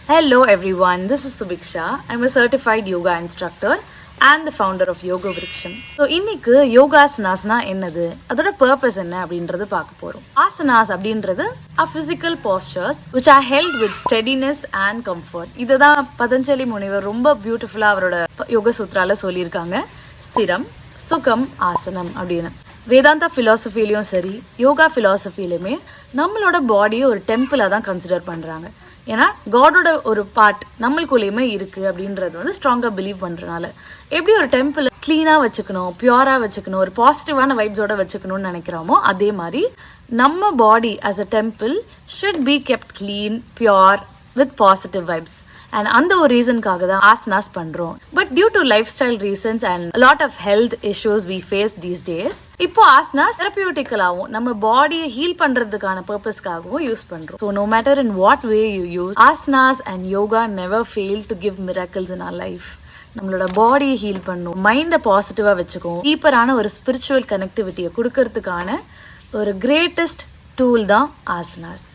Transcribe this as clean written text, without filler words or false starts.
Hello everyone, this is Subiksha. I'm a certified yoga instructor and the founder of Yoga Vriksham. So இன்னைக்கு யோகாசனாஸ்னா என்னது, அதோட purpose என்ன அப்படின்றது பார்க்க போறோம். ஆசனாஸ் அப்படின்றது are physical postures which are held with steadiness and comfort. இதுதான் பதஞ்சலி முனிவர் ரொம்ப பியூட்டிஃபுல்லா அவரோட யோக சூத்ரால சொல்லியிருக்காங்க. ஸ்திரம் சுகம் ஆசனம் அப்படின்னு. வேதாந்தா ஃபிலாசபிலையும் சரி யோகா ஃபிலாசபிலையுமே நம்மளோட பாடியை ஒரு டெம்பிளாக தான் கன்சிடர் பண்ணுறாங்க. ஏன்னா காடோட ஒரு பார்ட் நம்மளுக்குள்ளேயுமே இருக்குது அப்படின்றது வந்து ஸ்ட்ராங்காக பிலீவ் பண்ணுறனால எப்படி ஒரு டெம்பிளை க்ளீனாக வச்சுக்கணும், பியூராக வச்சுக்கணும், ஒரு பாசிட்டிவான வைப்ஸோட வச்சுக்கணும்னு நினைக்கிறோமோ அதே மாதிரி நம்ம body as a temple should be kept clean, pure with positive vibes. And அந்த ஒரு ரீசனுக்காக தான் ஆசனாஸ் பண்றோம். But due to lifestyle reasons and lot of health issues we face these days, இப்போ ஆசனாஸ் தெரபியூட்டிக்கலாகவும் நம்ம பாடியை ஹீல் பண்றதுக்கான பர்பஸ்க்காகவும் யூஸ் பண்றோம். So no matter in what way you use, asanas and yoga never fail to give miracles in our life. நம்மளோட பாடியை heel பண்ணும், மைண்டை பாசிட்டிவா வச்சுக்கும், டீப்பரான ஒரு ஸ்பிரிச்சுவல் கனெக்டிவிட்டியை கொடுக்கறதுக்கான ஒரு கிரேட்டஸ்ட் டூல் தான் ஆசனாஸ்.